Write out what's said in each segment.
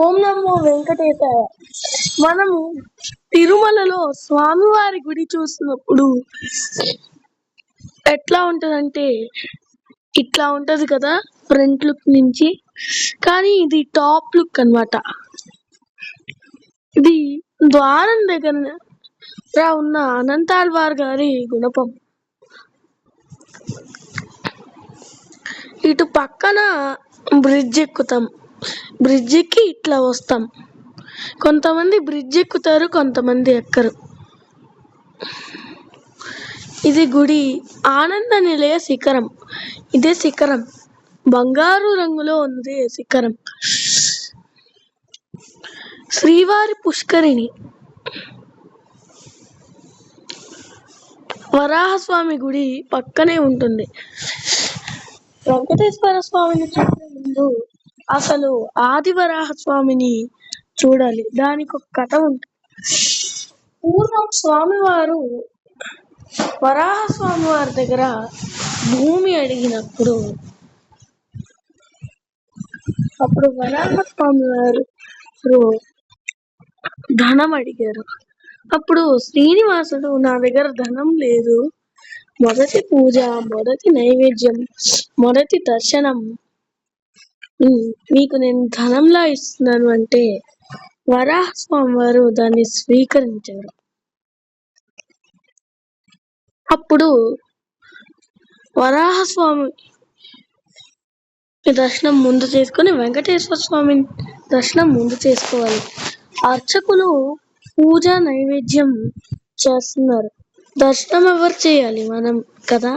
ఓం నమో వెంకటేశాయ. మనము తిరుమలలో స్వామివారి గుడి చూసినప్పుడు ఎట్లా ఉంటదంటే ఇట్లా ఉంటది కదా ఫ్రంట్ లుక్ నుంచి. కానీ ఇది టాప్ లుక్ అన్నమాట. ఇది ద్వారం దగ్గర ఉన్న అనంతాళ్వార్ గారి గుణపం. ఇటు పక్కన బ్రిడ్జ్ ఎక్కుతాం. బ్రిడ్జ్ ఎక్కి ఇట్లా వస్తాం. కొంతమంది బ్రిడ్జ్ ఎక్కుతారు, కొంతమంది ఎక్కరు. ఇది గుడి ఆనంద నిలయ శిఖరం. ఇదే శిఖరం, బంగారు రంగులో ఉంది శిఖరం. శ్రీవారి పుష్కరిణి, వరాహస్వామి గుడి పక్కనే ఉంటుంది. వెంకటేశ్వర స్వామిని చూసే ముందు అసలు ఆదివరాహస్వామిని చూడాలి. దానికి ఒక కథ ఉంటుంది. పూర్వం స్వామివారు వరాహస్వామి వారి దగ్గర భూమి అడిగినప్పుడు అప్పుడు వరాహస్వామి వారు ధనం అడిగారు. అప్పుడు శ్రీనివాసుడు, నా దగ్గర ధనం లేదు, మొదటి పూజ, మొదటి నైవేద్యం, మొదటి దర్శనం మీకు నేను ధనంలా ఇస్తున్నాను అంటే వరాహస్వామి వారు దాన్ని స్వీకరించారు. అప్పుడు వరాహస్వామి దర్శనం ముందు చేసుకొని వెంకటేశ్వర స్వామి దర్శనం ముందు చేసుకోవాలి. అర్చకులు పూజ నైవేద్యం చేస్తున్నారు. దర్శనం ఎవరు చేయాలి? మనం కదా.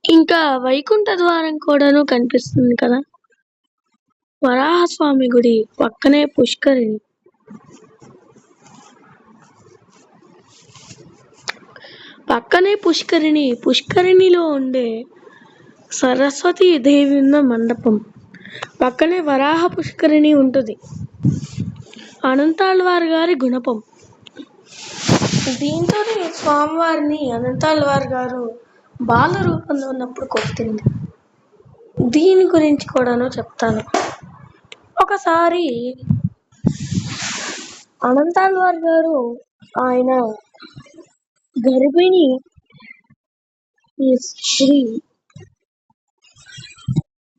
ఇంకా వైకుంఠ ద్వారం కూడాను కనిపిస్తుంది కదా. వరాహస్వామి గుడి పక్కనే పుష్కరిణి. పుష్కరిణిలో ఉండే సరస్వతి దేవి ఉన్న మండపం పక్కనే వరాహ పుష్కరిణి ఉంటుంది. అనంతాళ్వార్ గారి గుణపం. దీంతోనే స్వామివారిని అనంతాళ్వార్ గారు బాల రూపంలో ఉన్నప్పుడు కొట్టింది. దీని గురించి కూడాను చెప్తాను. ఒకసారి అనంతాళ్వార్ గారు ఆయన గర్భిణి స్త్రీ,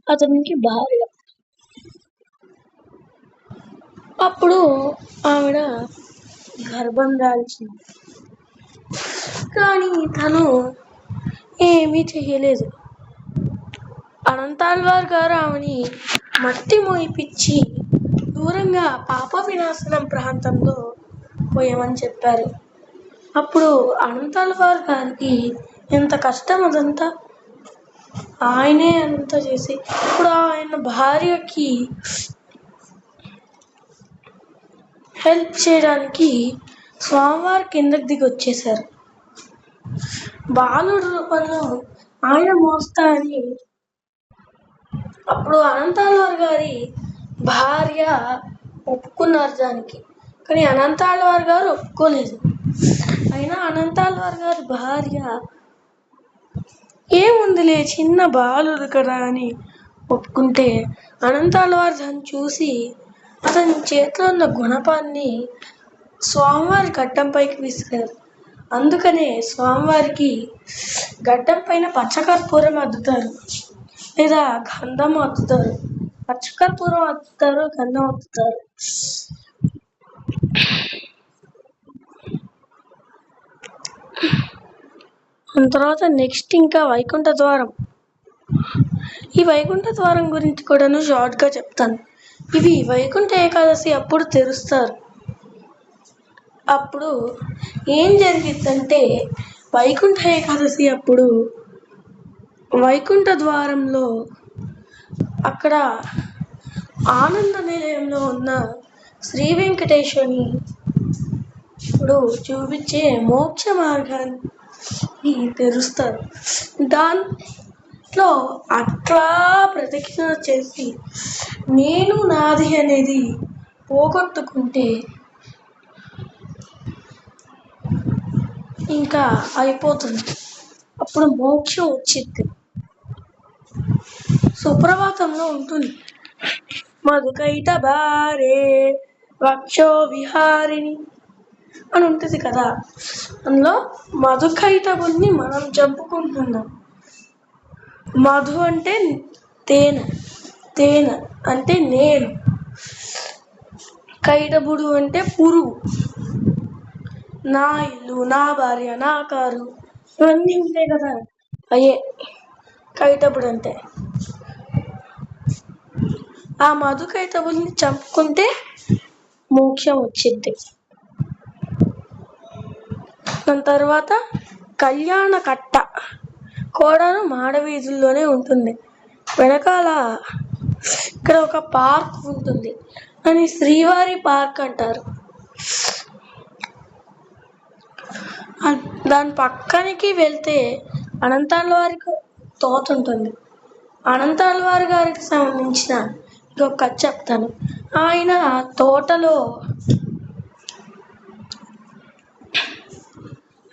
అతనికి భార్య. అప్పుడు ఆవిడ గర్భం దాల్చింది. కానీ తను ఏమీ చేయలేదు. అనంతాళ్వార్ గారు ఆమెని మట్టి మోయిపిచ్చి దూరంగా పాప వినాశనం ప్రాంతంలో పోయామని చెప్పారు. అప్పుడు అనంతాళ్వార్ గారికి ఎంత కష్టం అదంతా. ఆయనే అంతా చేసి ఇప్పుడు ఆయన భార్యకి హెల్ప్ చేయడానికి స్వామివారు కిందకి దిగి వచ్చేసారు. బాలుడు రూపంలో ఆయన మోస్తా అని అప్పుడు అనంతాళ్వార్ గారి భార్య ఒప్పుకున్నారు దానికి. కానీ అనంతాళ్వార్ గారు ఒప్పుకోలేదు. అయినా అనంతాళ్వార్ గారి భార్య ఏముందిలే చిన్న బాలుడు కదా అని ఒప్పుకుంటే అనంతాళ్వార్ దాన్ని చూసి అతని చేతిలో ఉన్న గుణపాన్ని స్వామివారి గడ్డంపైకి విసిరారు. అందుకనే స్వామివారికి గడ్డం పైన పచ్చకర్పూరం అద్దుతారు, లేదా గంధం అద్దుతారు. పచ్చకర్పూరం అద్దుతారు, గంధం అద్దుతారు. తర్వాత నెక్స్ట్ ఇంకా వైకుంఠ ద్వారం. ఈ వైకుంఠ ద్వారం గురించి కూడాను షార్ట్గా చెప్తాను. ఇవి వైకుంఠ ఏకాదశి అప్పుడు తెరుస్తారు. అప్పుడు ఏం జరిగిద్దంటే వైకుంఠ ఏకాదశి అప్పుడు వైకుంఠ ద్వారంలో అక్కడ ఆనంద నిలయంలో ఉన్న శ్రీ వెంకటేశ్వరుని ఇప్పుడు చూపించే మోక్ష మార్గాన్ని తెరుస్తారు. దాంట్లో అట్లా ప్రదక్షిణ చేసి నేను నాది అనేది పోగొట్టుకుంటే ఇంకా అయిపోతుంది. అప్పుడు మోక్షం వచ్చింది. సుప్రభాతంలో ఉంటుంది. మధుకైట భారే వక్షో విహారిణి అని ఉంటుంది కదా. అందులో మధుకైటబుల్ని మనం చంపుకుంటున్నాం. మధు అంటే తేనె, తేనె అంటే నేను, కైటబుడు అంటే పురుగు, నా ఇల్లు, నా భార్య, నా కారు, ఇవన్నీ ఉంటాయి కదా, అయ్యే కైటబుడు అంటే. ఆ మధు కైటబుల్ని చంపుకుంటే మోక్షం వచ్చింది. దాని తర్వాత కళ్యాణ కట్ట కూడాను మాడవీధుల్లోనే ఉంటుంది. వెనకాల ఇక్కడ ఒక పార్క్ ఉంటుంది, అని శ్రీవారి పార్క్ అంటారు. దాని పక్కనికి వెళ్తే అనంతాళ్ళ వారికి తోట ఉంటుంది. అనంతాళ్ళ వారి గారికి సంబంధించిన ఇంకొక కథ చెప్తాను. ఆయన తోటలో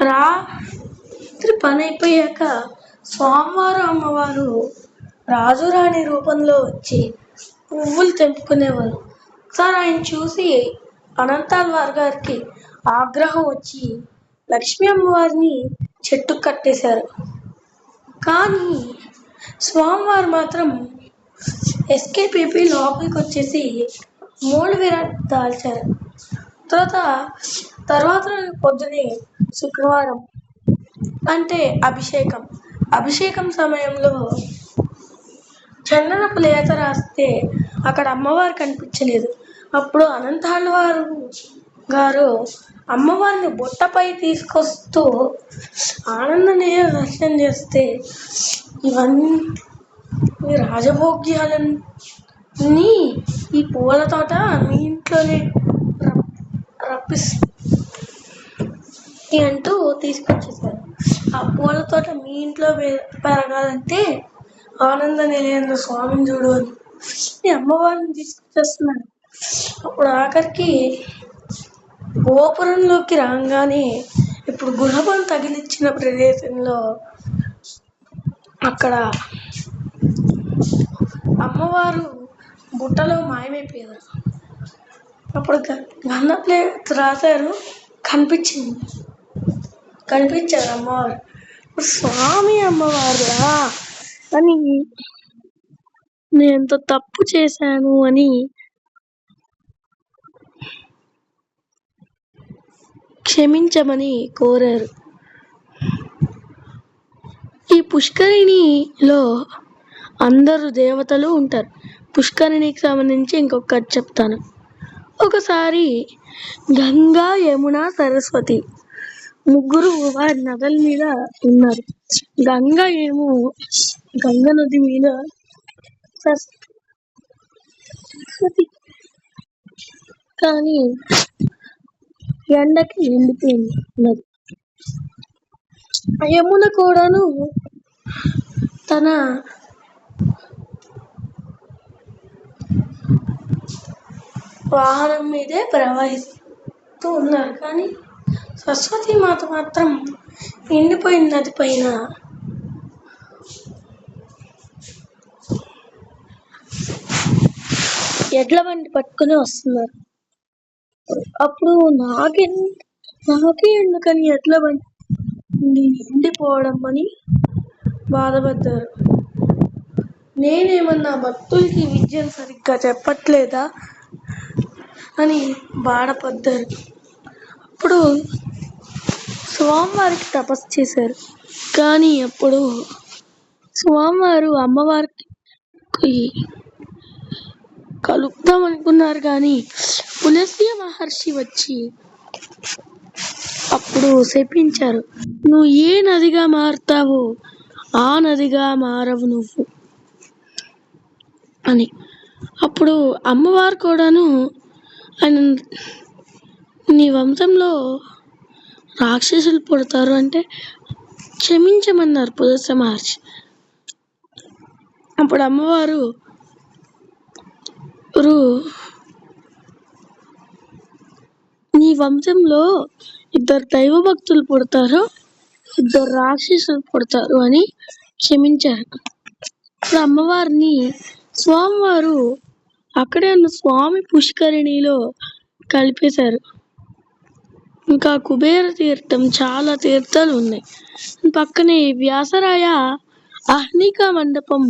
రాత్రి పని అయిపోయాక స్వామివారు అమ్మవారు రాజురాణి రూపంలో వచ్చి పువ్వులు తెంపుకునేవారు. ఒకసారి ఆయన చూసి అనంతాళ్ళ వారి గారికి ఆగ్రహం వచ్చి లక్ష్మీ అమ్మవారిని చెట్టుకు కట్టేశారు. కానీ స్వామివారు మాత్రం ఎస్కేప్ అయిపోయి లోపలికి వచ్చేసి మూడు విరాట్ దాల్చారు. తర్వాత పొద్దునే శుక్రవారం అంటే అభిషేకం సమయంలో చందనపు లేత రాస్తే అక్కడ అమ్మవారు కనిపించలేదు. అప్పుడు అనంతాళ్ళ వారు గారు అమ్మవారిని బుట్టపై తీసుకొస్తూ ఆనందనే దర్శనం చేస్తే ఇవన్నీ రాజభోగ్యాలన్నీ ఈ పూల తోట మీ ఇంట్లోనే అంటూ తీసుకొచ్చేసారు. ఆ పూల తోట మీ ఇంట్లో పెరగాలంటే ఆనంద నిలయంలో స్వామిని చూడు అని అమ్మవారిని తీసుకొచ్చేస్తున్నాను. అప్పుడు ఆఖరికి గోపురంలోకి రాగానే ఇప్పుడు గుణపం తగిలిచ్చిన ప్రదేశంలో అక్కడ అమ్మవారు బుట్టలో మాయమైపోయారు. అప్పుడు గన్న ప్లేట్ రాశారు, కనిపించారు అమ్మవారు. స్వామి అమ్మవారులా అని నేను ఎంత తప్పు చేశాను అని క్షమించమని కోరారు. ఈ పుష్కరిణిలో అందరూ దేవతలు ఉంటారు. పుష్కరిణికి సంబంధించి ఇంకొక కథ చెప్తాను. ఒకసారి గంగా, యమున, సరస్వతి ముగ్గురు వారి నదుల మీద ఉన్నారు. గంగ నది మీద, సరస్వతి కానీ ఎండకి ఎండిపోయింది నది. యమున కూడాను తన వాహనం మీదే ప్రవహిస్తూ ఉన్నారు. కానీ సరస్వతి మాత మాత్రం ఎండిపోయిన నది పైన ఎడ్ల బండి పట్టుకుని వస్తున్నారు. అప్పుడు నాకే ఎందుకని ఎడ్ల బండి ఎండిపోవడం అని బాధపడ్డారు. నేనేమన్నా భక్తులకి విద్యను సరిగ్గా చెప్పట్లేదా అని బాధపడ్డారు. అప్పుడు స్వామివారికి తపస్సు చేశారు. కానీ అప్పుడు స్వామివారు అమ్మవారికి కలుపుదాం అనుకున్నారు. కానీ పులస్త్య మహర్షి వచ్చి అప్పుడు శపించారు, నువ్వు ఏ నదిగా మారుతావో ఆ నదిగా మారవు నువ్వు అని. అప్పుడు అమ్మవారు కూడాను నీ వంశంలో రాక్షసులు పుడతారు అంటే క్షమించమన్నారు పులస్త్య మహర్షి. అప్పుడు అమ్మవారు నీ వంశంలో 2 దైవ భక్తులు పుడతారు, 2 రాక్షసులు పుడతారు అని క్షమించారు. ఇప్పుడు అమ్మవారిని స్వామివారు అక్కడే ఉన్న స్వామి పుష్కరిణిలో కలిపేశారు. ఇంకా కుబేర తీర్థం, చాలా తీర్థాలు ఉన్నాయి. పక్కనే వ్యాసరాయ ఆహ్నిక మండపం,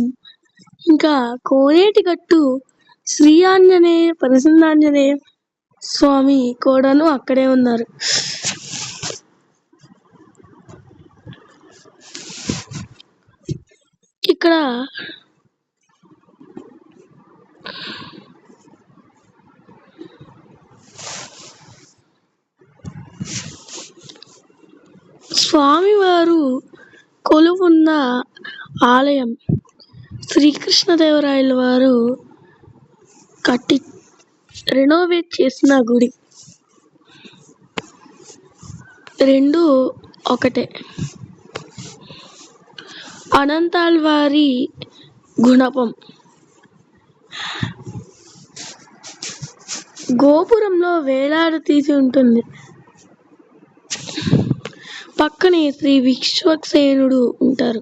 ఇంకా కోనేటి గట్టు, శ్రీ ఆంజనేయ ప్రసన్నాంజనేయ స్వామి కూడాను అక్కడే ఉన్నారు. ఇక్కడ స్వామివారు కొలువున్న ఆలయం, శ్రీకృష్ణదేవరాయల వారు కట్టి రెనోవేట్ చేసిన గుడి, రెండు ఒకటే. అనంతాళ్వారి గుణపం, గోపురంలో వేలాడతీసి ఉంటుంది. పక్కనే శ్రీ విశ్వక్సేనుడు ఉంటారు.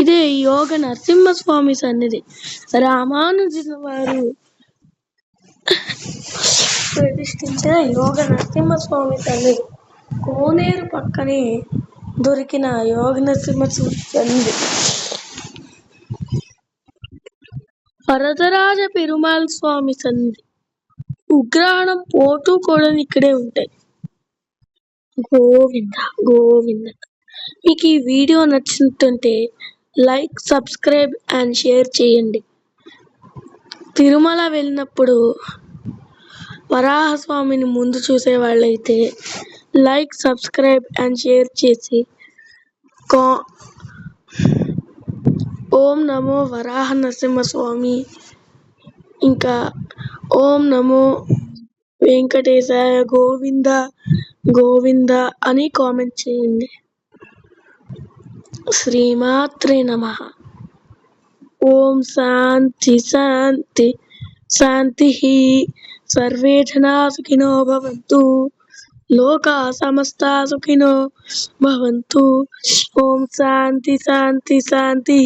ఇదే యోగ నరసింహస్వామి సన్నిధి. రామానుజుల వారు ప్రతిష్ఠించిన యోగ నరసింహస్వామి సన్నిధి. కోనేరు పక్కనే దొరికిన యోగ నరసింహస్వామి సన్నిధి. వరదరాజ పెరుమాళ్ స్వామి సన్నిధి. ఉగ్రహణం పోటు కూడా ఇక్కడే ఉంటాయి. గోవింద గోవింద. మీకు ఈ వీడియో నచ్చుతుంటే లైక్, సబ్స్క్రైబ్ అండ్ షేర్ చేయండి. తిరుమల వెళ్ళినప్పుడు వరాహస్వామిని ముందు చూసే వాళ్ళైతే లైక్, సబ్స్క్రైబ్ అండ్ షేర్ చేసి ఓం నమో వరాహ నరసింహస్వామి, ఇంకా ఓం నమో వెంకటేశాయ, గోవింద గోవింద అని కామెంట్ చేయండి. శ్రీమాత్రే నమః. ఓం శాంతి శాంతి శాంతి. సర్వే జనా సుఖినో భవంతు, లోకా సమస్తా సుఖినో భవంతు. ఓం శాంతి శాంతి శాంతి.